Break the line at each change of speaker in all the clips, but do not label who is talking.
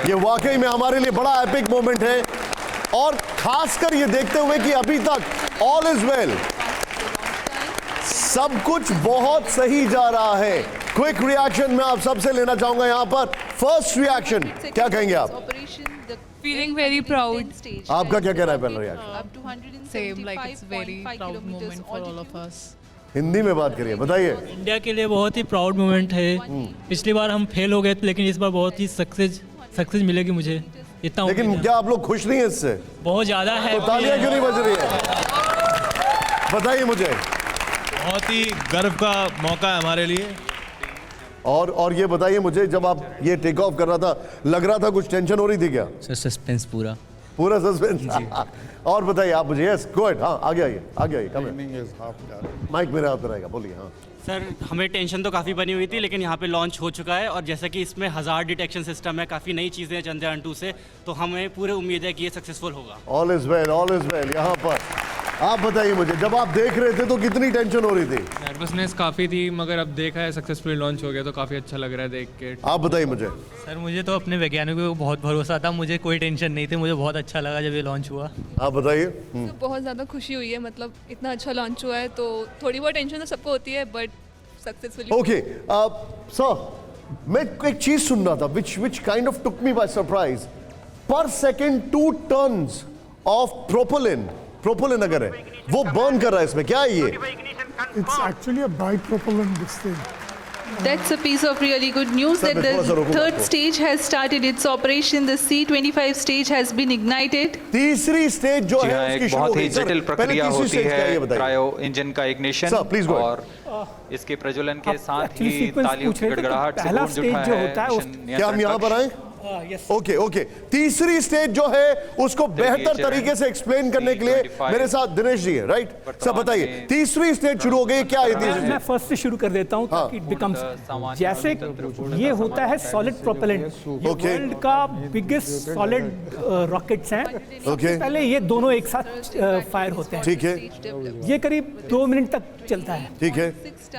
ये वाकई में हमारे लिए बड़ा एपिक मोमेंट है और खासकर ये देखते हुए कि अभी तक ऑल इज वेल, सब कुछ बहुत सही जा रहा है। क्विक रिएक्शन मैं आप सबसे लेना चाहूंगा यहाँ पर। फर्स्ट रिएक्शन क्या कहेंगे आप?
Feeling very proud.
आपका क्या कहना है पहला reaction?
Same, like it's very proud moment for all of us.
Hindi में बात करिए, बताइए।
इंडिया के लिए बहुत ही प्राउड मोमेंट है। पिछली बार हम फेल हो गए थे, लेकिन इस बार बहुत ही सक्सेस मिलेगी मुझे, इतना
लेकिन
उम्मीद है।
क्या आप लोग खुश नहीं हैं इससे?
बहुत ज़्यादा है।
तो तालियां क्यों नहीं बज रही है? बताइए मुझे।
बहुत ही गर्व का मौका है हमारे लिए।
और ये बताइए मुझे, जब आप ये टेक ऑफ कर रहा था, लग रहा था कुछ टेंशन हो रही थी क्या?
सर सस्पेंस पूरा
सस्पेंस। और बताइए आप मुझे। Yes go ahead. हाँ आगे आइए कम माइक मेरे हाथ में रहेगा, बोलिए। हाँ
सर, हमें टेंशन तो काफ़ी बनी हुई थी, लेकिन यहाँ पे लॉन्च हो चुका है और जैसा कि इसमें हज़ार डिटेक्शन सिस्टम है, काफ़ी नई चीज़ें हैं चंद्रयान 2 से, तो हमें पूरे उम्मीद है कि ये सक्सेसफुल होगा।
ऑल इज वेल यहाँ पर। आप बताइए मुझे, जब आप देख रहे थे तो कितनी टेंशन हो रही थी?
नर्वसनेस काफ़ी थी, मगर अब देखा है सक्सेसफुली लॉन्च हो गया तो काफ़ी अच्छा लग रहा है देख के।
आप बताइए मुझे।
सर, मुझे तो अपने वैज्ञानिकों को बहुत भरोसा था, मुझे कोई टेंशन नहीं थी, मुझे बहुत अच्छा लगा जब ये लॉन्च हुआ।
आप बताइए।
तो बहुत ज़्यादा खुशी हुई है, मतलब इतना अच्छा लॉन्च हुआ है तो थोड़ी बहुत टेंशन तो सबको होती है, बट सक्सेसफुली।
ओके सर, मैं एक चीज सुन रहा था which kind of took me by surprise. पर सेकेंड 2 टन्स ऑफ प्रोपेलिन अगर है वो बर्न कर रहा है इसमें, क्या है ये?
It's actually a bipropellant this thing.
That's a piece of really good news that the third stage has started its operation. The C-25 stage has been ignited.
तीसरी स्टेज जो है उसकी
एक
शुरू हो
बहुत
गई।
ही जटिल
सर,
प्रक्रिया
पहले तीसरी
होती
स्टेज क्या है ये
है
बताइए।
क्रायो इंजन का इग्निशन
Sir, please go
और इसके प्रज्वलन के साथ ही तालियों की गड़गड़ाहट से गूंज उठा है मिशन
क्या हम यहाँ पर आए? ओके तीसरी स्टेज जो है उसको बेहतर तरीके से एक्सप्लेन करने के लिए मेरे साथ दिनेश जी है, राइट? सर बताइए, तीसरी स्टेज शुरू हो गई, क्या है तीसरी?
मैं फर्स्ट से शुरू कर देता हूं ताकि बिकम्स, जैसे ये होता है सॉलिड प्रोपेलेंट, ये वर्ल्ड का बिगेस्ट सॉलिड रॉकेट्स हैं। सबसे पहले ये दोनों एक साथ फायर होते हैं,
ठीक है?
ये करीब 2 मिनट तक चलता है,
ठीक है?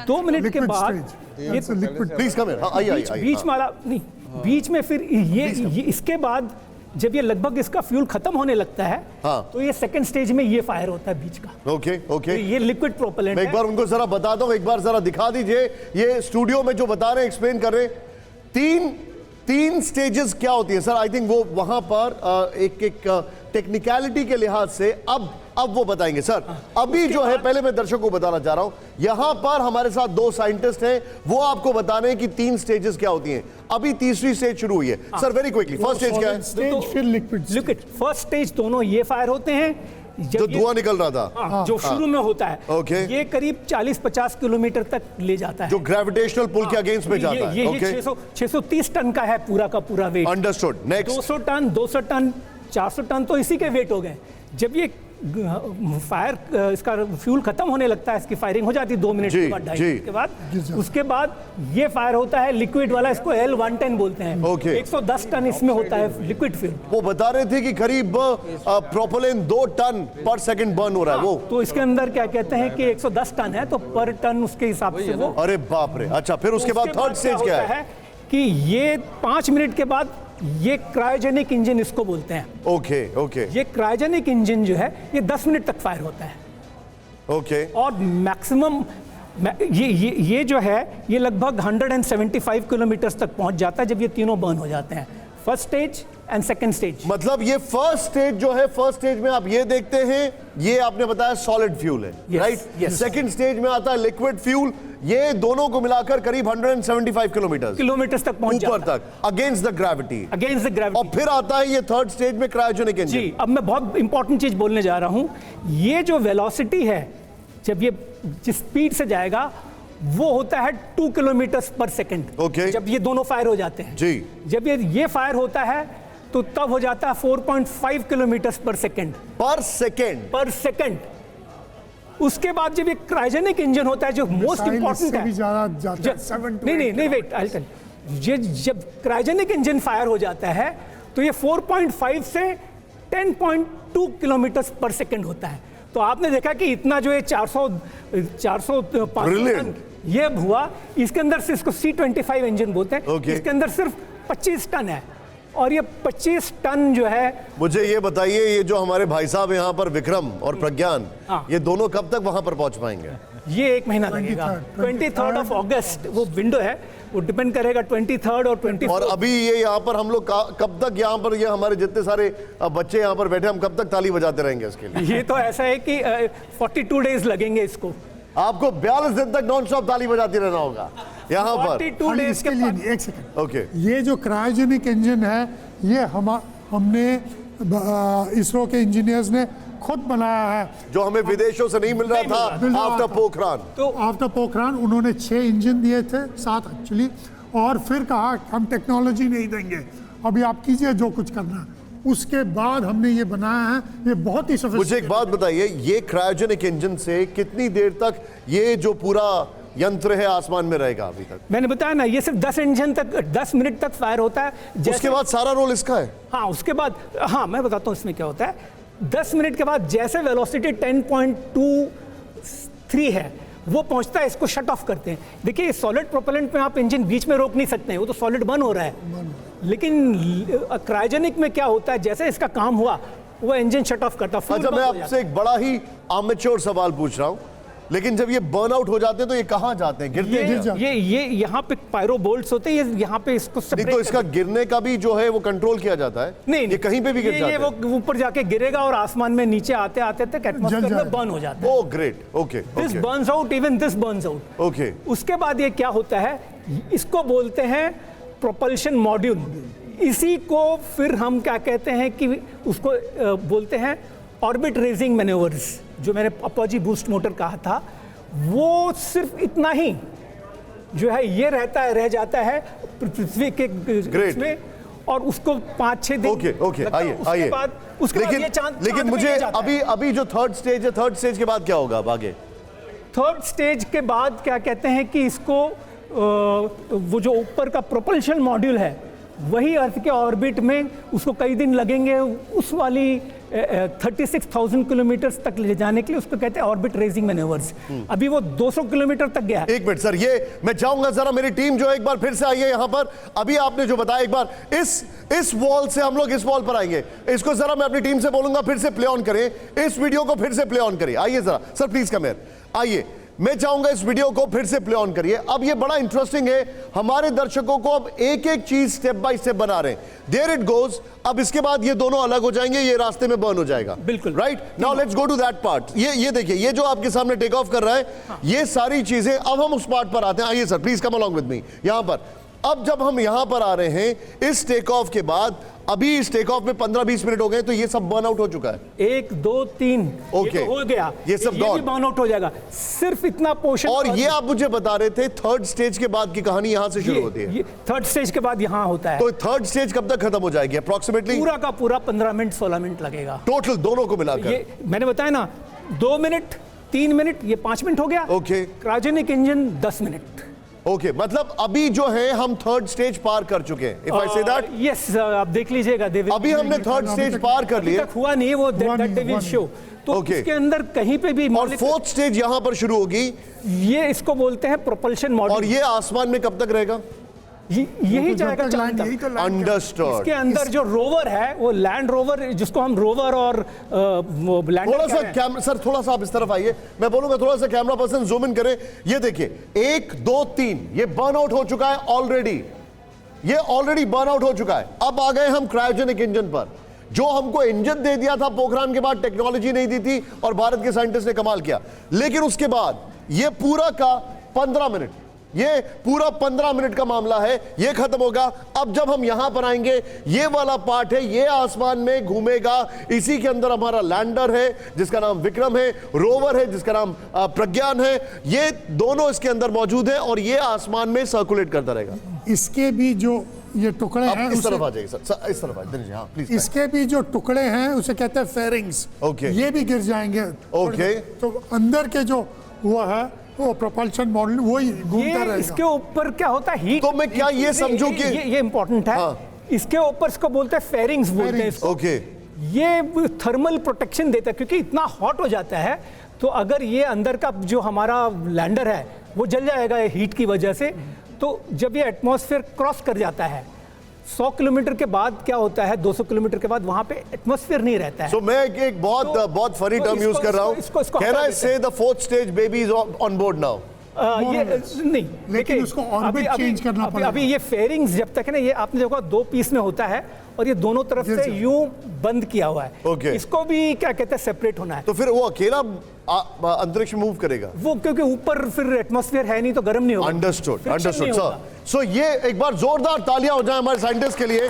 2 मिनट के बाद
ये प्लीज कम हियर, आइए
बीच वाला नहीं, बीच में फिर ये इसके बाद जब ये लगभग इसका फ्यूल खत्म होने लगता है, तो ये सेकंड स्टेज में ये फायर होता है बीच का।
ओके
तो ये लिक्विड प्रोपेलेंट
मैं एक बार उनको जरा बताता हूँ, एक बार जरा दिखा दीजिए। ये स्टूडियो में जो बता रहे हैं, एक्सप्लेन कर रहे हैं, तीन स्टेजेस क्या होती है सर? आई थिंक वो वहां पर एक टेक्निकलिटी के लिहाज से अब वो बताएंगे सर। अभी जो है, पहले मैं दर्शकों को बताना चाह रहा हूं, यहां पर हमारे साथ 2 साइंटिस्ट हैं, वो आपको बता रहे हैं कि 3 स्टेजेस क्या होती हैं। अभी तीसरी स्टेज शुरू हुई है। Sir very quickly, first stage क्या है?
स्टेज फिर लिक्विड।
फर्स्ट स्टेज दोनों ये फायर होते हैं
जो धुआं निकल रहा था,
जो शुरू में होता है।
ओके।
ये करीब 40-50 किलोमीटर तक ले जाता है,
जो ग्रेविटेशनल पुल के अगेंस्ट में जाता है।
ये 630 टन का है पूरा का पूरा weight.
Understood. Next
200 ton 400 ton तो इसी के वेट हो गए। जब ये फायर इसका फ्यूल खत्म होने लगता है, इसकी फायरिंग हो जाती है 2 मिनट के बाद, 2.5 मिनट के बाद, उसके बाद ये फायर होता है लिक्विड वाला, इसको L-110 बोलते हैं।
ओके।
110 टन इसमें होता है लिक्विड फ्यूल।
वो बता रहे थे कि करीब प्रोपेलिन 2 टन पर सेकंड बर्न हो रहा है वो।
तो इसके अंदर क्या कहते हैं कि 110 टन है, तो पर टन उसके हिसाब से वो।
अरे बाप रे। अच्छा, फिर उसके बाद थर्ड स्टेज क्या है?
कि ये 5 मिनट के बाद ये क्रायोजेनिक इंजन इसको बोलते हैं।
ओके।
ये क्रायोजेनिक इंजन जो है ये 10 मिनट तक फायर होता है।
ओके।
और मैक्सिमम ये जो है ये लगभग 175 किलोमीटर तक पहुंच जाता है जब ये तीनों बर्न हो जाते हैं, first stage and second stage.
मतलब ये फर्स्ट स्टेज जो है, फर्स्ट स्टेज में आप ये देखते हैं, ये आपने बताया सॉलिड फ्यूल है, राइट? सेकंड स्टेज में आता है लिक्विड फ्यूल। ये दोनों को मिलाकर करीब 175 किलोमीटर तक पहुंच जाता है, ऊपर तक, अगेंस्ट द ग्रेविटी। और फिर आता है ये थर्ड स्टेज में क्रायोजेनिक इंजन।
जी, अब मैं बहुत इंपॉर्टेंट चीज बोलने जा रहा हूं। ये जो वेलोसिटी है, जब ये जिस स्पीड से जाएगा वो होता है 2 किलोमीटर पर सेकंड।
ओके।
जब ये दोनों फायर हो जाते हैं,
जी,
जब ये फायर होता है तो तब हो जाता है 4.5 किलोमीटर पर सेकंड। पर सेकंड। उसके बाद जब ये क्रायोजेनिक इंजन होता है, जो मोस्ट इंपॉर्टेंट है, नहीं वेट, आई टेल ये, जब क्रायोजेनिक इंजन फायर हो जाता है तो ये 4.5 से 10.2 किलोमीटर पर सेकंड होता है। तो आपने देखा कि इतना जो है 400 टन ये हुआ, इसके अंदर से इसको C-25 इंजन बोलते हैं। इसके अंदर सिर्फ 25 टन है। और ये 25 टन जो है।
मुझे ये बताइए, ये जो हमारे भाई साहब यहाँ पर विक्रम और प्रज्ञान, ये दोनों कब तक वहां पर पहुंच पाएंगे?
ये 1 महीना लगेगा। 23 ऑफ अगस्त वो विंडो है, वो डिपेंड करेगा 23 और 24।
और अभी ये यहाँ पर हम लोग कब तक यहाँ पर, ये हमारे जितने सारे बच्चे यहाँ पर बैठे, हम कब तक ताली बजाते रहेंगे इसके लिए?
ये तो ऐसा है कि 42 डेज लगेंगे इसको।
आपको 42 दिन तक नॉन स्टॉप ताली बजाती रहना होगा यहाँ पर।
42 डेज
इसके लिए एक सेकंड।
ओके,
ये जो क्रायोजेनिक इंजन है, ये हमने इसरो के इंजीनियर्स ने खुद बनाया है,
जो हमें विदेशों से नहीं मिल रहा था आफ्टर पोखरान।
तो आफ्टर पोखरान उन्होंने 6 इंजन दिए थे, 7 एक्चुअली, और फिर कहा हम टेक्नोलॉजी नहीं देंगे, अभी आप कीजिए जो कुछ करना है। उसके बाद हमने ये बनाया है, ये बहुत ही sophisticated।
मुझे एक बात बताइए, ये क्रायोजेनिक इंजन से कितनी देर तक ये जो पूरा यंत्र है आसमान में रहेगा अभी तक?
मैंने बताया ना, ये सिर्फ 10 मिनट तक फायर होता है।
उसके बाद सारा रोल इसका है?
हाँ, उसके बाद, हाँ मैं बताता हूँ इसमें क्या होता है। 10 मिनट के बाद जैसे वेलोसिटी 10.23 है वो पहुंचता है, इसको शट ऑफ करते हैं। देखिए सॉलिड प्रोपेलेंट में आप इंजन बीच में रोक नहीं सकते हैं, वो तो सॉलिड बर्न हो रहा है। लेकिन क्रायोजेनिक में क्या होता है, जैसे इसका काम हुआ वो इंजन शट ऑफ करता है।
अच्छा, मैं आपसे एक बड़ा ही अमेच्योर सवाल पूछ रहा हूँ, लेकिन जब ये बर्न आउट हो जाते हैं तो ये कहाँ जाते हैं? गिरते हैं?
ये यहाँ पे पायरो बोल्ट्स होते हैं, ये यहाँ पे इसको
नहीं, तो इसका गिरने का भी जो है वो कंट्रोल किया जाता है?
नहीं,
ये कहीं पे भी गिर जाता है?
ये वो ऊपर जाके गिरेगा और आसमान में नीचे आते आते तक एटमॉस्फेयर में बर्न हो जाता है।
Oh great, okay.
This Burns out, even this Burns out.
Okay,
उसके बाद ये क्या होता है, इसको बोलते हैं प्रोपल्शन मॉड्यूल। इसी को फिर हम क्या कहते हैं कि उसको बोलते हैं ऑर्बिट रेजिंग मैन्यूवर्स। जो मैंने अपोजी बूस्ट मोटर कहा था, वो सिर्फ इतना ही जो है ये रह जाता है पृथ्वी के में, और उसको 5-6 दिन।
ओके, आइए। लेकिन मुझे अभी जो थर्ड स्टेज है, थर्ड स्टेज के बाद क्या होगा अब आगे?
थर्ड स्टेज के बाद क्या कहते हैं कि इसको वो जो ऊपर का प्रोपल्शन मॉड्यूल है, वही अर्थ के ऑर्बिट में उसको कई दिन लगेंगे उस वाली 36,000 किलोमीटर तक ले जाने के लिए। उसको कहते हैं ऑर्बिट रेजिंग मैन्यूवर्स। अभी वो 200 किलोमीटर तक गया है।
एक मिनट सर, ये मैं चाहूंगा जरा मेरी टीम जो एक बार फिर से आइए यहाँ पर। अभी आपने जो बताया, एक बार इस वॉल से हम लोग इस वॉल पर आएंगे। इसको जरा मैं अपनी टीम से बोलूंगा फिर से प्ले ऑन करें, इस वीडियो को फिर से प्ले ऑन करिए। आइए जरा सर, प्लीज कम हियर, आइए। मैं चाहूंगा इस वीडियो को फिर से प्ले ऑन करिए। अब ये बड़ा इंटरेस्टिंग है, हमारे दर्शकों को अब एक एक चीज स्टेप बाय स्टेप बना रहे हैं। There it goes. अब इसके बाद ये दोनों अलग हो जाएंगे, ये रास्ते में बर्न हो जाएगा।
बिल्कुल
right. Now let's go to that part. ये देखिए, ये जो आपके सामने टेक ऑफ कर रहा है, ये सारी चीजें। अब हम उस पार्ट पर आते हैं। आइए sir, please come along with me यहां पर। अब जब हम यहां पर आ रहे हैं इस टेक ऑफ के बाद, अभी इस टेक ऑफ में 15-20 मिनट हो गए, तो ये सब बर्न आउट हो चुका है।
1 2 3
ओके,
हो गया,
ये सब
भी बर्न आउट हो जाएगा। सिर्फ इतना पोर्शन।
और ये आप मुझे बता रहे थे थर्ड स्टेज के बाद की कहानी यहां से शुरू होती है।
थर्ड स्टेज के बाद यहां होता है।
तो थर्ड स्टेज कब तक खत्म हो जाएगी अप्रोक्सीमेटली?
पूरा का पूरा 15 मिनट 16 मिनट लगेगा
टोटल, दोनों को मिलाकर।
ये मैंने बताया ना, 2 मिनट 3 मिनट, ये 5 मिनट हो गया।
Okay.
Cryogenic engine 10 minute.
Okay, मतलब अभी जो है हम थर्ड स्टेज पार कर चुके हैं। If I say that,
yes, आप देख लीजिएगा।
अभी हमने थर्ड स्टेज पार कर लिया।
हुआ नहीं वो, दैट विल शो। तो इसके अंदर कहीं पे भी,
और फोर्थ स्टेज यहां पर शुरू होगी।
ये इसको बोलते हैं प्रोपल्शन मॉड्यूल।
और ये आसमान में कब तक रहेगा?
यही जाएगा।
अंडरस्टूड।
इसके अंदर जो रोवर है, वो लैंड रोवर, जिसको हम रोवर और लैंडर।
थोड़ा सा कैमरा सर, थोड़ा सा आप इस तरफ आइए, मैं बोलूंगा थोड़ा सा कैमरा पर्सन जूम इन करें। ये देखिए, 1 2 3, ये बर्न आउट हो चुका है ऑलरेडी। ये ऑलरेडी बर्न आउट हो चुका है। अब आ गए हम क्रायोजेनिक इंजन पर। जो हमको इंजन दे दिया था पोखरान के बाद, टेक्नोलॉजी नहीं दी थी और भारत के साइंटिस्ट ने कमाल किया। लेकिन उसके बाद ये पूरा का 15 मिनट, ये पूरा 15 मिनट का मामला है, ये खत्म होगा। अब जब हम यहां पर आएंगे, ये वाला पार्ट है, ये आसमान में घूमेगा। इसी के अंदर हमारा लैंडर है जिसका नाम विक्रम है, रोवर है जिसका नाम प्रज्ञान है। ये दोनों इसके अंदर मौजूद है और ये आसमान में सर्कुलेट करता रहेगा।
इसके भी जो ये टुकड़े हैं,
इस तरफ आ जाइए सर, इस तरफ आ जाइए। हाँ प्लीज।
इसके भी जो टुकड़े हैं उसे कहते हैं फेरिंग्स।
ओके।
ये भी गिर जाएंगे।
ओके।
तो अंदर के जो वो है, वो प्रोपल्शन मॉडल वही घूमता रहेगा।
इसके ऊपर क्या होता है, हीट।
तो मैं क्या ये समझूं कि
ये इंपॉर्टेंट है। इसके ऊपर इसको बोलते हैं फेरिंग्स, बोलते हैं इसको।
ओके।
ये थर्मल प्रोटेक्शन देता है, क्योंकि इतना हॉट हो जाता है तो अगर ये अंदर का जो हमारा लैंडर है वो जल जाएगा हीट की वजह से। तो जब ये एटमॉस्फेयर क्रॉस कर जाता है 100 किलोमीटर के बाद क्या होता है, 200 किलोमीटर के बाद वहां पे एटमॉस्फेयर नहीं रहता है।
सो मैं एक बहुत फनी टर्म यूज कर रहा हूं, कैन आई से the fourth stage baby is on board now?
ये नहीं,
लेकिन उसको ऑर्बिट चेंज करना पड़ेगा।
अभी ये फेयरिंग्स जब तक है ना, ये आपने देखा 2 पीस में होता है और ये दोनों तरफ से यूं बंद किया हुआ है।
Okay.
इसको भी क्या कहते हैं, सेपरेट होना है।
तो फिर वो अकेला अंतरिक्ष में मूव करेगा?
वो क्योंकि ऊपर फिर एटमॉस्फेयर है नहीं तो गर्म नहीं होगा।
अंडरस्टूड
Friction नहीं
सर।
होगा।
सो ये एक बार जोरदार तालियां हो जाए हमारे साइंटिस्ट के लिए